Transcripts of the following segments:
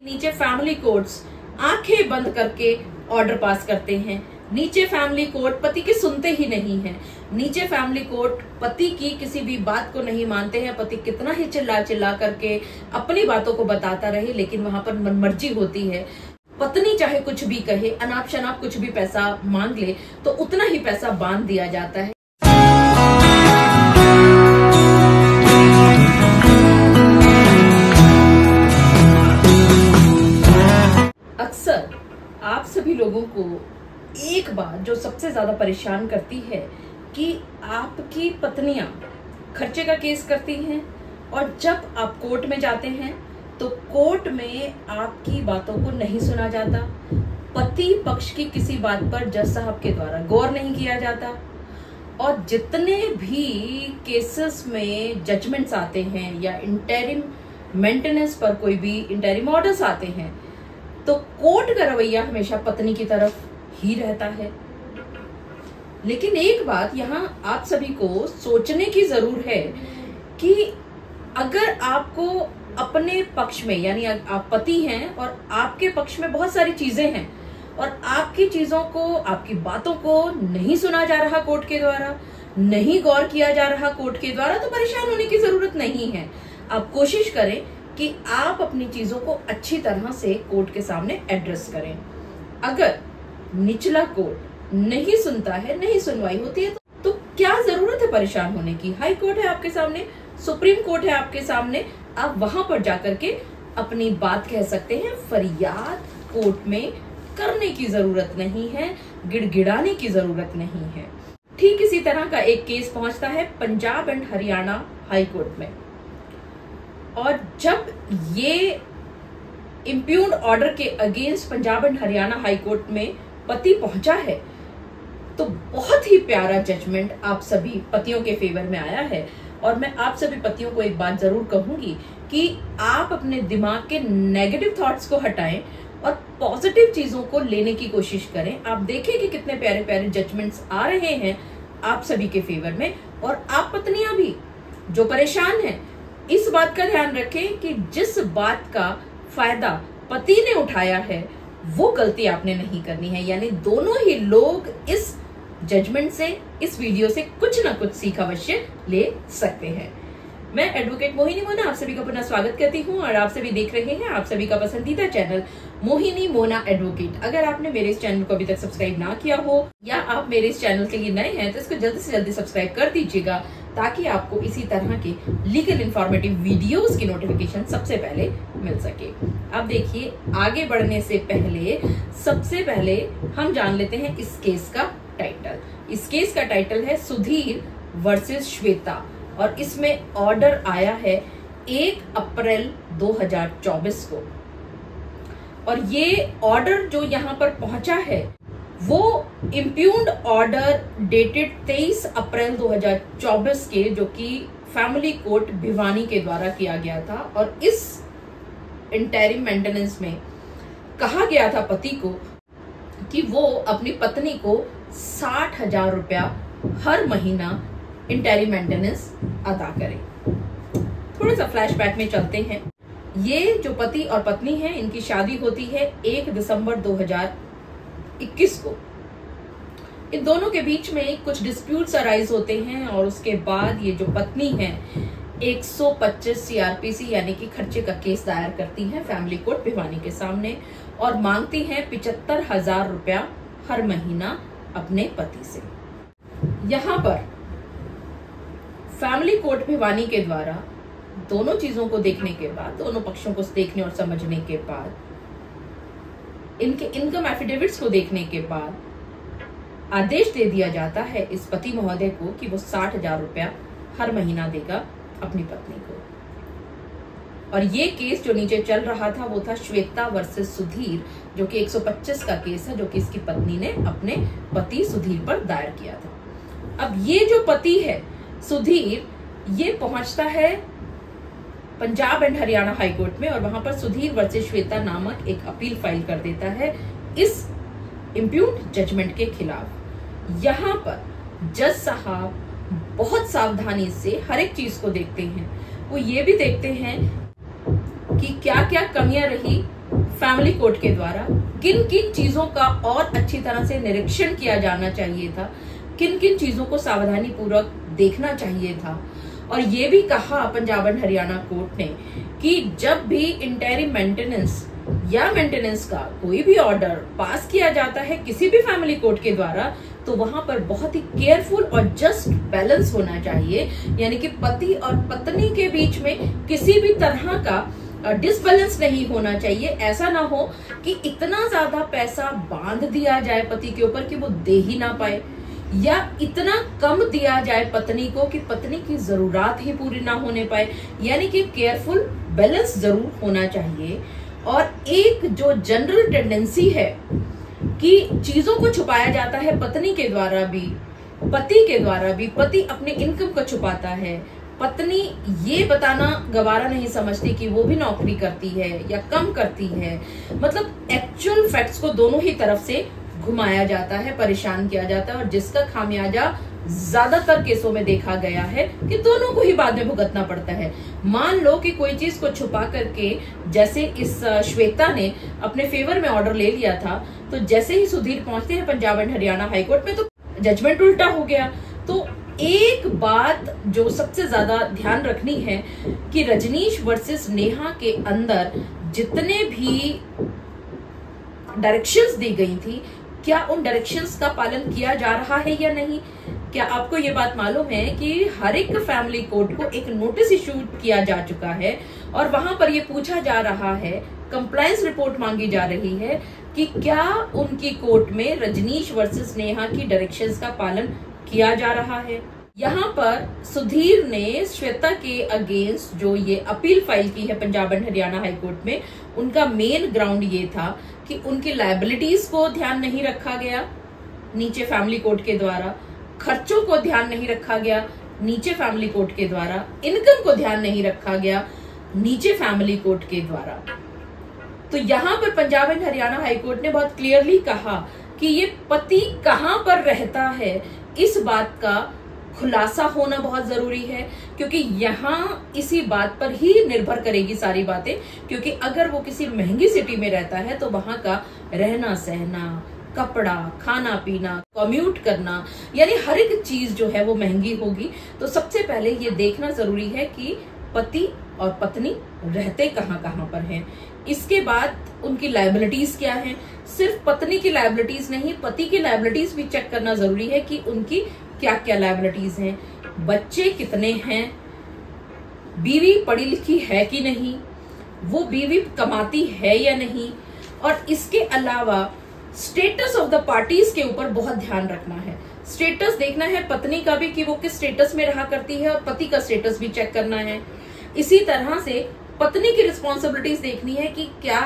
नीचे family courts आंखें बंद करके ऑर्डर पास करते हैं। नीचे फैमिली कोर्ट पति की सुनते ही नहीं है। नीचे फैमिली कोर्ट पति की किसी भी बात को नहीं मानते हैं। पति कितना ही चिल्ला चिल्ला करके अपनी बातों को बताता रहे, लेकिन वहां पर मनमर्जी होती है। पत्नी चाहे कुछ भी कहे, अनाप शनाप कुछ भी पैसा मांग ले तो उतना ही पैसा बांध दिया जाता है। अक्सर आप सभी लोगों को एक बात जो सबसे ज्यादा परेशान करती है कि आपकी पत्नियां खर्चे का केस करती हैं, और जब आप कोर्ट में जाते हैं तो कोर्ट में आपकी बातों को नहीं सुना जाता। पति पक्ष की किसी बात पर जज साहब के द्वारा गौर नहीं किया जाता, और जितने भी केसेस में जजमेंट्स आते हैं या इंटरिम मेंटेनेंस पर कोई भी इंटरिम ऑर्डर्स आते हैं तो कोर्ट का रवैया हमेशा पत्नी की तरफ ही रहता है। लेकिन एक बात यहाँ आप सभी को सोचने की जरूर है कि अगर आपको अपने पक्ष में, यानी आप पति हैं और आपके पक्ष में बहुत सारी चीजें हैं और आपकी चीजों को, आपकी बातों को नहीं सुना जा रहा कोर्ट के द्वारा, नहीं गौर किया जा रहा कोर्ट के द्वारा, तो परेशान होने की जरूरत नहीं है। आप कोशिश करें कि आप अपनी चीजों को अच्छी तरह से कोर्ट के सामने एड्रेस करें। अगर निचला कोर्ट नहीं सुनता है, नहीं सुनवाई होती है, तो क्या जरूरत है परेशान होने की। हाई कोर्ट है आपके सामने, सुप्रीम कोर्ट है आपके सामने, आप वहां पर जाकर के अपनी बात कह सकते हैं। फरियाद कोर्ट में करने की जरूरत नहीं है, गिड़गिड़ाने की जरूरत नहीं है। ठीक इसी तरह का एक केस पहुंचता है Punjab and Haryana high court में, और जब ये इम्प्यून्ड ऑर्डर के against Punjab and Haryana high court में पति पहुंचा है तो बहुत ही प्यारा जजमेंट आप सभी पतियों के फेवर में आया है। और मैं आप सभी पतियों को एक बात जरूर कहूंगी कि आप अपने दिमाग के नेगेटिव थॉट्स को हटाएं और पॉजिटिव चीजों को लेने की कोशिश करें। आप देखें कि कितने प्यारे प्यारे जजमेंट्स आ रहे हैं आप सभी के फेवर में। और आप पत्नियां भी जो परेशान हैं, इस बात का ध्यान रखें कि जिस बात का फायदा पति ने उठाया है वो गलती आपने नहीं करनी है। यानी दोनों ही लोग इस जजमेंट से, इस वीडियो से कुछ ना कुछ सीख अवश्य ले सकते हैं। मैं एडवोकेट मोहिनी मोना आप सभी का पुनः स्वागत करती हूँ, और आप सभी देख रहे हैं आप सभी का पसंदीदा चैनल मोहिनी मोना एडवोकेट। अगर आपने मेरे इस चैनल को अभी तक सब्सक्राइब ना किया हो या आप मेरे इस चैनल के लिए नए हैं तो इसको जल्दी से जल्दी सब्सक्राइब कर दीजिएगा, ताकि आपको इसी तरह के लीगल इंफॉर्मेटिव वीडियोस की नोटिफिकेशन सबसे पहले मिल सके। अब देखिए, आगे बढ़ने से पहले सबसे पहले हम जान लेते हैं इस केस का टाइटल। इस केस का टाइटल है सुधीर वर्सेस श्वेता, और इसमें ऑर्डर आया है 1 अप्रैल 2024 को। और ये ऑर्डर जो यहाँ पर पहुंचा है वो इम्प्यून्ड ऑर्डर डेटेड 23 अप्रैल 2024 के, जो कि फैमिली कोर्ट भिवानी के द्वारा किया गया था। और इस इंटरिम मेंटेनेंस में कहा गया था पति को कि वो अपनी पत्नी को 60,000 रुपया हर महीना इंटरिम मेंटेनेंस अदा करे। थोड़ा सा फ्लैशबैक में चलते हैं। ये जो पति और पत्नी हैं, इनकी शादी होती है 1 दिसंबर 2021 को। इन दोनों के बीच में कुछ डिस्प्यूट्स अराइज होते हैं, और उसके बाद ये जो पत्नी है 125 CRPC यानी कि खर्चे का केस दायर करती है फैमिली कोर्ट भिवानी के सामने, और मांगती हैं 75,000 रुपया हर महीना अपने पति से। यहाँ पर फैमिली कोर्ट भिवानी के द्वारा दोनों चीजों को देखने के बाद, दोनों पक्षों को देखने और समझने के बाद, इनके इनकम एफिडेविट्स को देखने के बाद आदेश दे दिया जाता है इस पति महोदय को कि वो 60,000 रुपया हर महीना देगा अपनी पत्नी को। और ये केस जो नीचे चल रहा था वो था श्वेता वर्सेस सुधीर, जो कि 125 का केस है, जो कि इसकी पत्नी ने अपने पति सुधीर पर दायर किया था। अब ये जो पति है सुधीर, ये पहुंचता है Punjab and Haryana high court में, और वहां पर सुधीर वर्सेस श्वेता नामक एक अपील फाइल कर देता है इस इम्प्यून्ड जजमेंट के खिलाफ। यहाँ पर जज साहब बहुत सावधानी से हर एक चीज को देखते हैं। वो ये भी देखते हैं कि क्या क्या कमियां रही फैमिली कोर्ट के द्वारा किन किन चीजों का और अच्छी तरह से निरीक्षण किया जाना चाहिए था, किन किन चीजों को सावधानी पूर्वक देखना चाहिए था। और ये भी कहा पंजाब एंड हरियाणा कोर्ट ने कि जब भी इंटरिम मेंटेनेंस या मेंटेनेंस का कोई भी ऑर्डर पास किया जाता है किसी भी फैमिली कोर्ट के द्वारा, तो वहां पर बहुत ही केयरफुल और जस्ट बैलेंस होना चाहिए। यानी कि पति और पत्नी के बीच में किसी भी तरह का डिसबैलेंस नहीं होना चाहिए। ऐसा ना हो कि इतना ज्यादा पैसा बांध दिया जाए पति के ऊपर कि वो दे ही ना पाए, या इतना कम दिया जाए पत्नी को कि पत्नी की जरूरत ही पूरी ना होने पाए। यानी कि केयरफुल बैलेंस जरूर होना चाहिए। और एक जो जनरल टेंडेंसी है कि चीजों को छुपाया जाता है पत्नी के द्वारा भी, पति के द्वारा भी, पति अपने इनकम को छुपाता है, पत्नी ये बताना गवारा नहीं समझती कि वो भी नौकरी करती है या कम करती है। मतलब एक्चुअल फैक्ट्स को दोनों ही तरफ से घुमाया जाता है, परेशान किया जाता है, और जिसका खामियाजा ज्यादातर केसों में देखा गया है कि दोनों को ही बाद में भुगतना पड़ता है। मान लो कि कोई चीज को छुपा करके, जैसे इस श्वेता ने अपने फेवर में ऑर्डर ले लिया था, तो जैसे ही सुधीर पहुंचते हैं पंजाब एंड हरियाणा हाईकोर्ट में तो जजमेंट उल्टा हो गया। तो एक बात जो सबसे ज्यादा ध्यान रखनी है कि रजनीश वर्सेस नेहा के अंदर जितने भी डायरेक्शंस दी गई थी, क्या उन डायरेक्शंस का पालन किया जा रहा है या नहीं। क्या आपको ये बात मालूम है कि हर एक फैमिली कोर्ट को एक नोटिस इशू किया जा चुका है और वहां पर ये पूछा जा रहा है, कंप्लायंस रिपोर्ट मांगी जा रही है कि क्या उनकी कोर्ट में रजनीश वर्सेस नेहा की डायरेक्शंस का पालन किया जा रहा है। यहाँ पर सुधीर ने श्वेता के अगेंस्ट जो ये अपील फाइल की है पंजाब एंड हरियाणा हाईकोर्ट में, उनका मेन ग्राउंड ये था कि उनकी लायबिलिटीज को ध्यान नहीं रखा गया नीचे फैमिली कोर्ट के द्वारा, खर्चों को ध्यान नहीं रखा गया नीचे फैमिली कोर्ट के द्वारा, इनकम को ध्यान नहीं रखा गया नीचे फैमिली कोर्ट के द्वारा। तो यहाँ पर पंजाब एंड हरियाणा हाईकोर्ट ने बहुत क्लियरली कहा कि ये पति कहाँ पर रहता है, इस बात का खुलासा होना बहुत जरूरी है, क्योंकि यहाँ इसी बात पर ही निर्भर करेगी सारी बातें। क्योंकि अगर वो किसी महंगी सिटी में रहता है तो वहां का रहना सहना, कपड़ा, खाना पीना, कम्यूट करना, यानी हर एक चीज जो है वो महंगी होगी। तो सबसे पहले ये देखना जरूरी है कि पति और पत्नी रहते कहाँ कहाँ पर हैं। इसके बाद उनकी लायबिलिटीज क्या हैं। सिर्फ पत्नी की लायबिलिटीज नहीं, पति की लायबिलिटीज भी चेक करना जरूरी है कि उनकी क्या क्या लायबिलिटीज हैं, बच्चे कितने हैं, बीवी पढ़ी लिखी है कि नहीं, वो बीवी कमाती है या नहीं, और इसके अलावा स्टेटस ऑफ द पार्टीज के ऊपर बहुत ध्यान रखना है। स्टेटस देखना है पत्नी का भी कि वो किस स्टेटस में रहा करती है, और पति का स्टेटस भी चेक करना है। इसी तरह से पत्नी की रिस्पॉन्सिबिलिटीज देखनी है कि क्या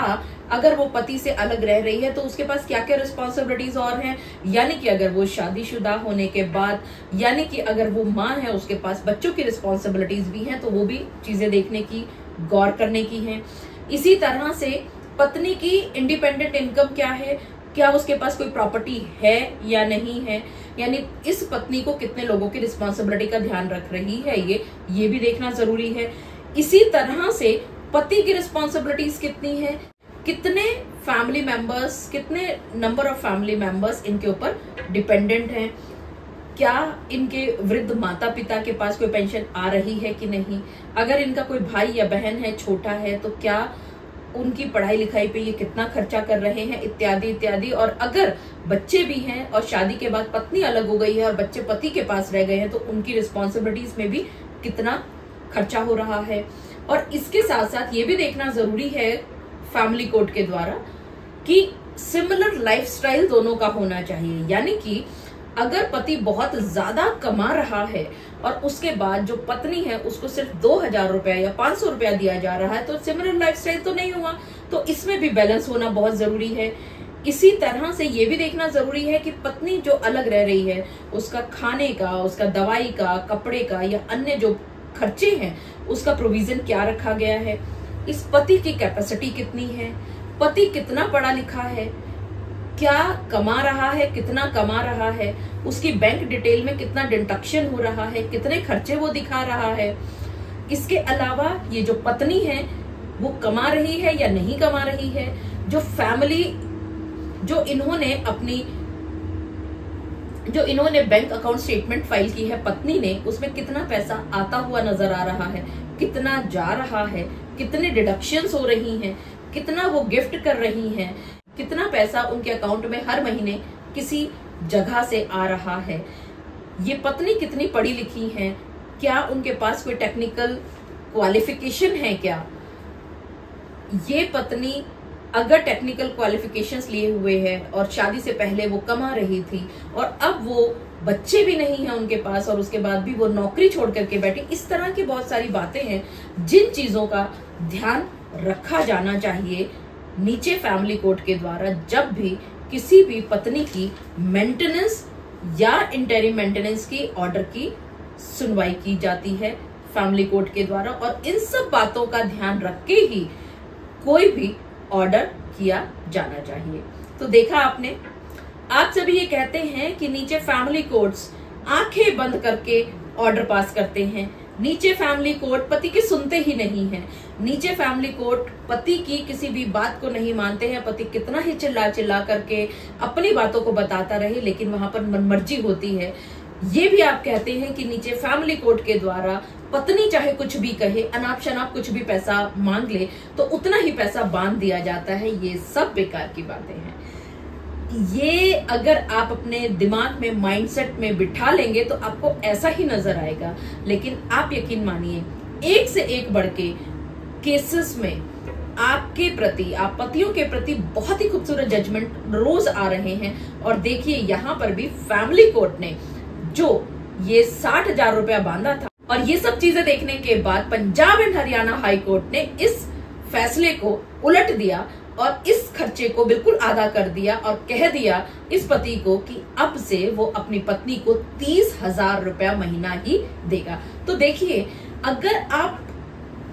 अगर वो पति से अलग रह रही है तो उसके पास क्या क्या रिस्पॉन्सिबिलिटीज और हैं। यानी कि अगर वो शादीशुदा होने के बाद, यानी कि अगर वो माँ है उसके पास बच्चों की रिस्पॉन्सिबिलिटीज भी हैं, तो वो भी चीजें देखने की, गौर करने की हैं। इसी तरह से पत्नी की इंडिपेंडेंट इनकम क्या है, क्या उसके पास कोई प्रॉपर्टी है या नहीं है, यानी इस पत्नी को कितने लोगों की रिस्पॉन्सिबिलिटी का ध्यान रख रही है, ये भी देखना जरूरी है। इसी तरह से पति की रिस्पॉन्सिबिलिटीज कितनी है, कितने फैमिली मेंबर्स, कितने नंबर ऑफ फैमिली मेंबर्स इनके ऊपर डिपेंडेंट हैं, क्या इनके वृद्ध माता पिता के पास कोई पेंशन आ रही है कि नहीं, अगर इनका कोई भाई या बहन है, छोटा है, तो क्या उनकी पढ़ाई लिखाई पे ये कितना खर्चा कर रहे हैं, इत्यादि इत्यादि। और अगर बच्चे भी हैं और शादी के बाद पत्नी अलग हो गई है और बच्चे पति के पास रह गए हैं, तो उनकी रिस्पॉन्सिबिलिटीज में भी कितना खर्चा हो रहा है। और इसके साथ साथ ये भी देखना जरूरी है फैमिली कोर्ट के द्वारा कि सिमिलर लाइफस्टाइल दोनों का होना चाहिए। यानी कि अगर पति बहुत ज्यादा कमा रहा है और उसके बाद जो पत्नी है उसको सिर्फ 2000 रुपया या 500 रुपया दिया जा रहा है, तो सिमिलर लाइफस्टाइल तो नहीं हुआ। तो इसमें भी बैलेंस होना बहुत जरूरी है। इसी तरह से ये भी देखना जरूरी है कि पत्नी जो अलग रह रही है उसका खाने का, उसका दवाई का, कपड़े का या अन्य जो खर्चे हैं उसका प्रोविजन क्या रखा गया है, इस पति की कैपेसिटी कितनी है, पति कितना पढ़ा लिखा है, क्या कमा रहा है, कितना कमा रहा है, उसकी बैंक डिटेल में कितना डिडक्शन हो रहा है, कितने खर्चे वो दिखा रहा है। इसके अलावा ये जो पत्नी है वो कमा रही है या नहीं कमा रही है, जो फैमिली, जो इन्होंने बैंक अकाउंट स्टेटमेंट फाइल की है पत्नी ने, उसमें कितना पैसा आता हुआ नजर आ रहा है, कितना जा रहा है, कितने डिडक्शंस हो रही हैं, कितना वो गिफ्ट कर रही हैं, कितना पैसा उनके अकाउंट में हर महीने किसी जगह से आ रहा है, ये पत्नी कितनी पढ़ी लिखी हैं, क्या उनके पास कोई टेक्निकल क्वालिफिकेशन है क्या, ये पत्नी अगर टेक्निकल क्वालिफिकेशंस लिए हुए है और शादी से पहले वो कमा रही थी और अब वो बच्चे भी नहीं है उनके पास और उसके बाद भी वो नौकरी छोड़ करके बैठी, इस तरह की बहुत सारी बातें हैं जिन चीजों का ध्यान रखा जाना चाहिए नीचे फैमिली कोर्ट के द्वारा जब भी किसी भी पत्नी की मेंटेनेंस या इंटरिम मेंटेनेंस की ऑर्डर की सुनवाई की जाती है फैमिली कोर्ट के द्वारा। और इन सब बातों का ध्यान रख के ही कोई भी ऑर्डर किया जाना चाहिए। तो देखा आपने, आप सभी ये कहते हैं कि नीचे फैमिली कोर्ट्स आंखें बंद करके ऑर्डर पास करते हैं, नीचे फैमिली कोर्ट पति की सुनते ही नहीं है, नीचे फैमिली कोर्ट पति की किसी भी बात को नहीं मानते हैं, पति कितना ही चिल्ला चिल्ला करके अपनी बातों को बताता रहे लेकिन वहां पर मनमर्जी होती है। ये भी आप कहते हैं कि नीचे फैमिली कोर्ट के द्वारा पत्नी चाहे कुछ भी कहे, अनाप शनाप कुछ भी पैसा मांग ले तो उतना ही पैसा बांध दिया जाता है। ये सब बेकार की बातें हैं। ये अगर आप अपने दिमाग में, माइंडसेट में बिठा लेंगे तो आपको ऐसा ही नजर आएगा। लेकिन आप यकीन मानिए, एक से एक बढ़ के केसेस में आपके प्रति, आप पतियों के प्रति बहुत ही खूबसूरत जजमेंट रोज आ रहे हैं। और देखिए यहाँ पर भी फैमिली कोर्ट ने जो ये 60,000 रुपया बांधा था और ये सब चीजें देखने के बाद Punjab and Haryana high court ने इस फैसले को उलट दिया और इस खर्चे को बिल्कुल आधा कर दिया और कह दिया इस पति को कि अब से वो अपनी पत्नी को 30,000 रुपया महीना ही देगा। तो देखिए, अगर आप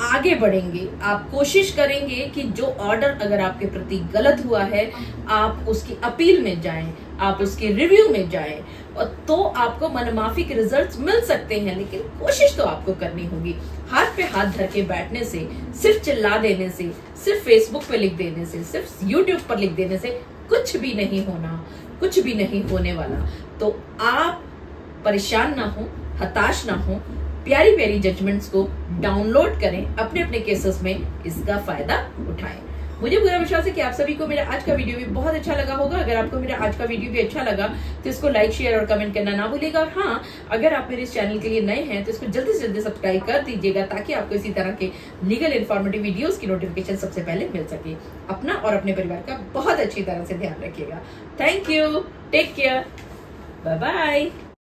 आगे बढ़ेंगे, आप कोशिश करेंगे कि जो ऑर्डर अगर आपके प्रति गलत हुआ है आप उसकी अपील में जाएं, आप उसके रिव्यू में जाएं, और तो आपको मनमाफी के रिजल्ट्स मिल सकते हैं। लेकिन कोशिश तो आपको करनी होगी। हाथ पे हाथ धर के बैठने से, सिर्फ चिल्ला देने से, सिर्फ फेसबुक पे लिख देने से, सिर्फ यूट्यूब पर लिख देने से कुछ भी नहीं होना, कुछ भी नहीं होने वाला। तो आप परेशान ना हो, हताश ना हो, प्यारी प्यारी जजमेंट्स को डाउनलोड करें, अपने अपने केसेस में इसका फायदा उठाएं। मुझे पूरा विश्वास है कि आप सभी को मेरा आज का वीडियो भी बहुत अच्छा लगा होगा। अगर आपको मेरा आज का वीडियो भी अच्छा लगा तो इसको लाइक, शेयर और कमेंट करना ना भूलिएगा। और हाँ, अगर आप मेरे इस चैनल के लिए नए हैं तो इसको जल्दी से जल्दी सब्सक्राइब कर दीजिएगा ताकि आपको इसी तरह के लीगल इन्फॉर्मेटिव वीडियोस की नोटिफिकेशन सबसे पहले मिल सके। अपना और अपने परिवार का बहुत अच्छी तरह से ध्यान रखिएगा। Thank you, take care, bye bye.